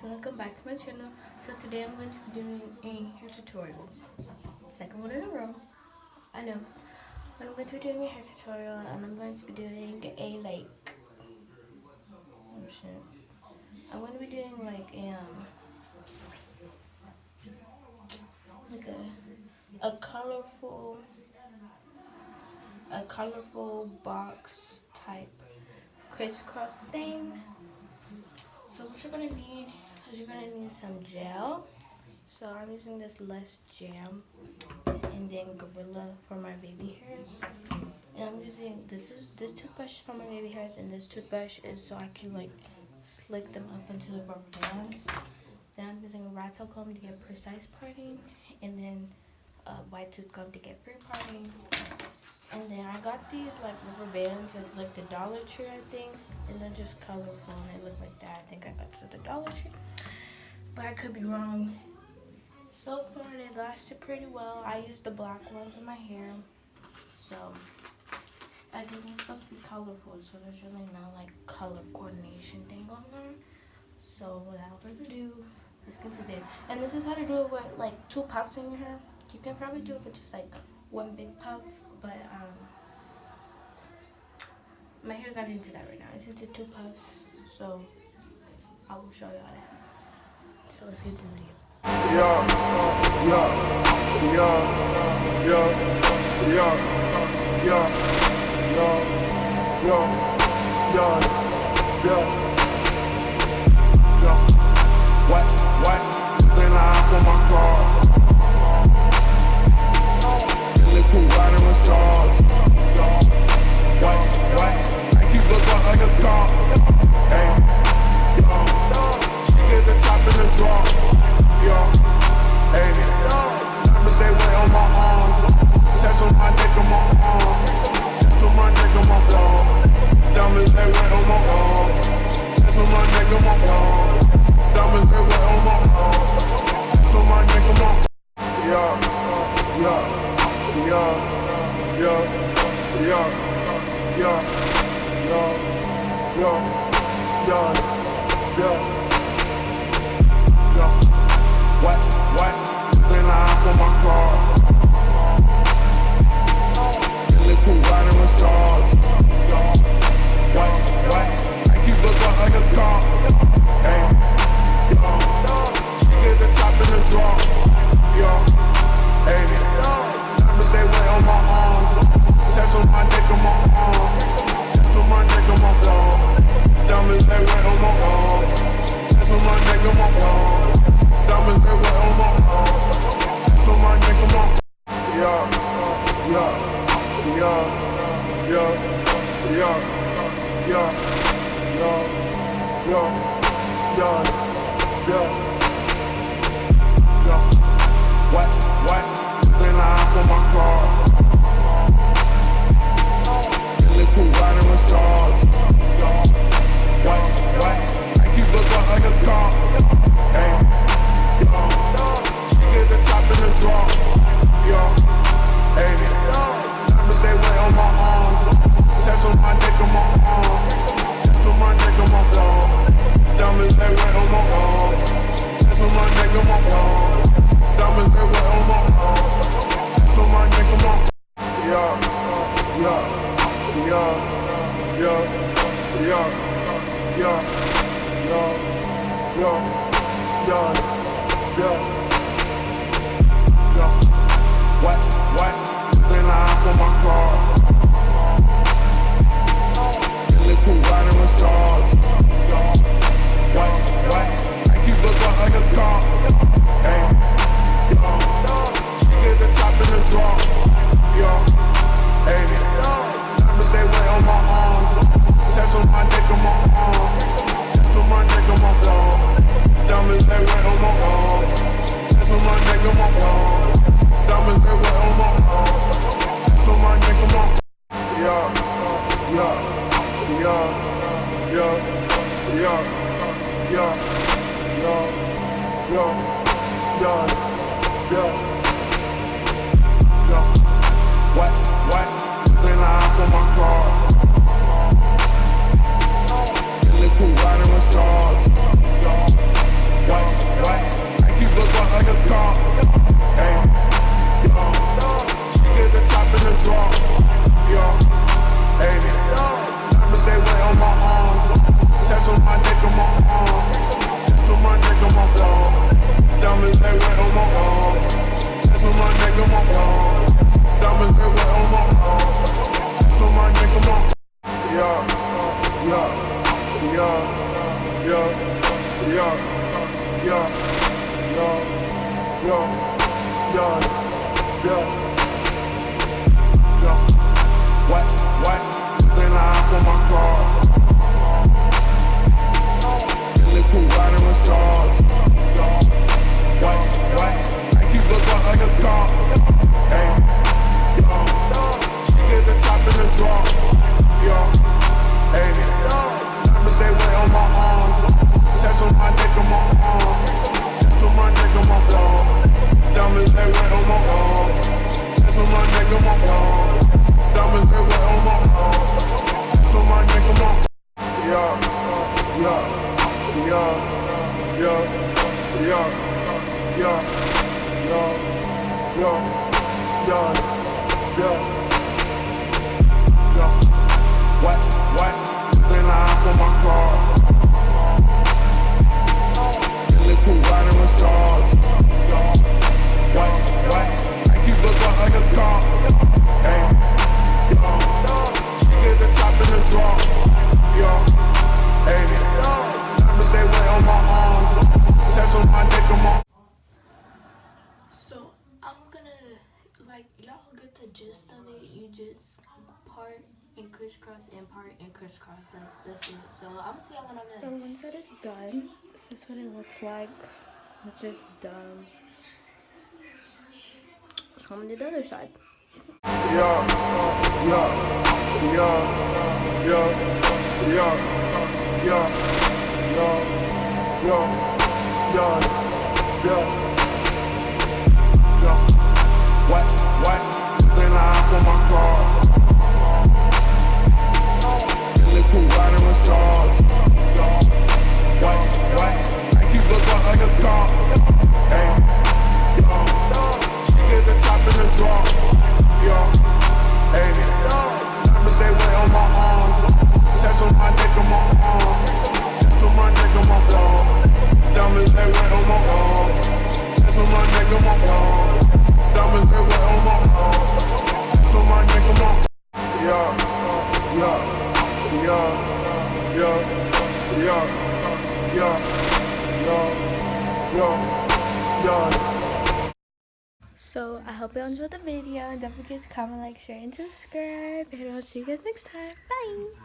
and welcome back to my channel. So today I'm going to be doing a hair tutorial. Second one in a row. I know. But I'm going to be doing a hair tutorial and I'm going to be doing I'm going to be doing a colorful box type crisscross thing. So what you're gonna need is you're gonna need some gel. So I'm using this less jam and then Gorilla for my baby hairs. And I'm using this toothbrush for my baby hairs, and this toothbrush is so I can slick them up into the rubber bands. Then I'm using a rat tail comb to get precise parting, and then a white tooth comb to get free parting. And then I got these rubber bands at the Dollar Tree, I think, and they're just colorful and they look like that. I think I got this at the Dollar Tree, but I could be wrong. So far they lasted pretty well. I used the black ones in my hair, so I think it's supposed to be colorful, so there's really no color coordination thing going on. So without further ado, let's get to this. And this is how to do it with 2 puffs in your hair. You can probably do it with just one big puff, but my hair's not into that right now. It's into 2 puffs, so I will show y'all that. So let's get to the video. What? Then I hop on my car. Look who riding with stars. What? I keep looking like a car. Hey, she get the top in the draw. Hey, diamonds they weigh on my arm. Chest on my neck, on my arm. Chest on my neck, on my arm. Diamonds they weigh on my arm. Chest on my neck, on my arm. Diamonds they weigh on my arm. Chest on my neck, on my arm. What? Then I hop on my car. Look who riding with stars. What? I keep looking like a car. Hey, she get the top in the draw. Hey, diamonds they weigh on my arm. Chest on my neck, on my arm. Chest on my neck, on my arm. Diamonds they weigh on my arm. Chest on my neck, on my arm. Diamonds they weigh on my arm. Chest on my neck, on my arm. What? Then I hop on my car. Look who riding with stars. What? I keep looking like a car. Hey, she get the top in the draw. Hey, diamonds they weigh on my arm. Chest on my neck, on my arm. Chest on my neck, on my arm. Diamonds they weigh on my arm. Chest on my neck, on my arm. Diamonds they weigh on my arm. Chest on my neck, on my arm. What? Then I hop on my car. Look who riding with stars. What? I keep looking like a car. Hey, she get the top in the draw. Hey, diamonds they weigh on my arm. Chest on my neck, on my arm. Chest on my neck, on my arm. Diamonds they weigh on my arm. Chest on my neck, on my arm. Diamonds they weigh on my arm. Chest on my neck, on my arm. What? Then I hop on my car. Look who riding with stars. Tats on my neck and my arm. Tats on my neck and my arm. Diamonds they wet on my arm. Tats on my neck and my arm. Diamonds they wet on my arm. Tats on my neck and my arm. Yeah, yeah, yeah, yeah, yeah, yeah, yeah, yeah, yeah, yeah, yeah. What? Then I hop on my car. And look who riding with stars. What? I keep looking like a car. Hey, yo, she get the top in the draw. Yo, hey, diamonds they wet on my arm. Tats on my neck and my arm. Tats on my neck and my arm. Diamonds they wet on my arm. Tats on my neck and my arm. Diamonds they wet on my arm. Tats on my neck and my arm. Yeah, yeah, yeah, yeah, yeah, yeah, yeah, yeah, yeah, yeah, yeah. What? Then I hop on my car. And look who riding with stars. What? I keep looking like a car. Hey, yo, she get the top in the draw. Yo, hey, diamonds they wet on my arm. Tats on my neck and my. So I'm gonna, like, y'all get the gist of it. You just part and crisscross and part and crisscross, like that's it. So I'm gonna see how when I'm done. So once that is done, this is what it looks like. It's just done. So I'm gonna do the other side. Yeah, yeah, yeah, yeah, yeah, yeah, yeah, yeah, yeah, yeah, yeah. What? Then I hop on my car. And look who riding with stars. What? I keep looking like a car. Hey, yo, she get the top in the draw. Yo, hey, diamonds they wet on my arm. Tats on my neck and my arm. Tats on my neck and my arm. Diamonds they wet on my arm. Tats on my neck and my arm. Diamonds they wet on my arm. Tats on my neck and my arm. Yeah, yeah, yeah, yeah, yeah, yeah, yeah, yeah, yeah. So I hope you enjoyed the video. Don't forget to comment, like, share, and subscribe. And I'll see you guys next time. Bye.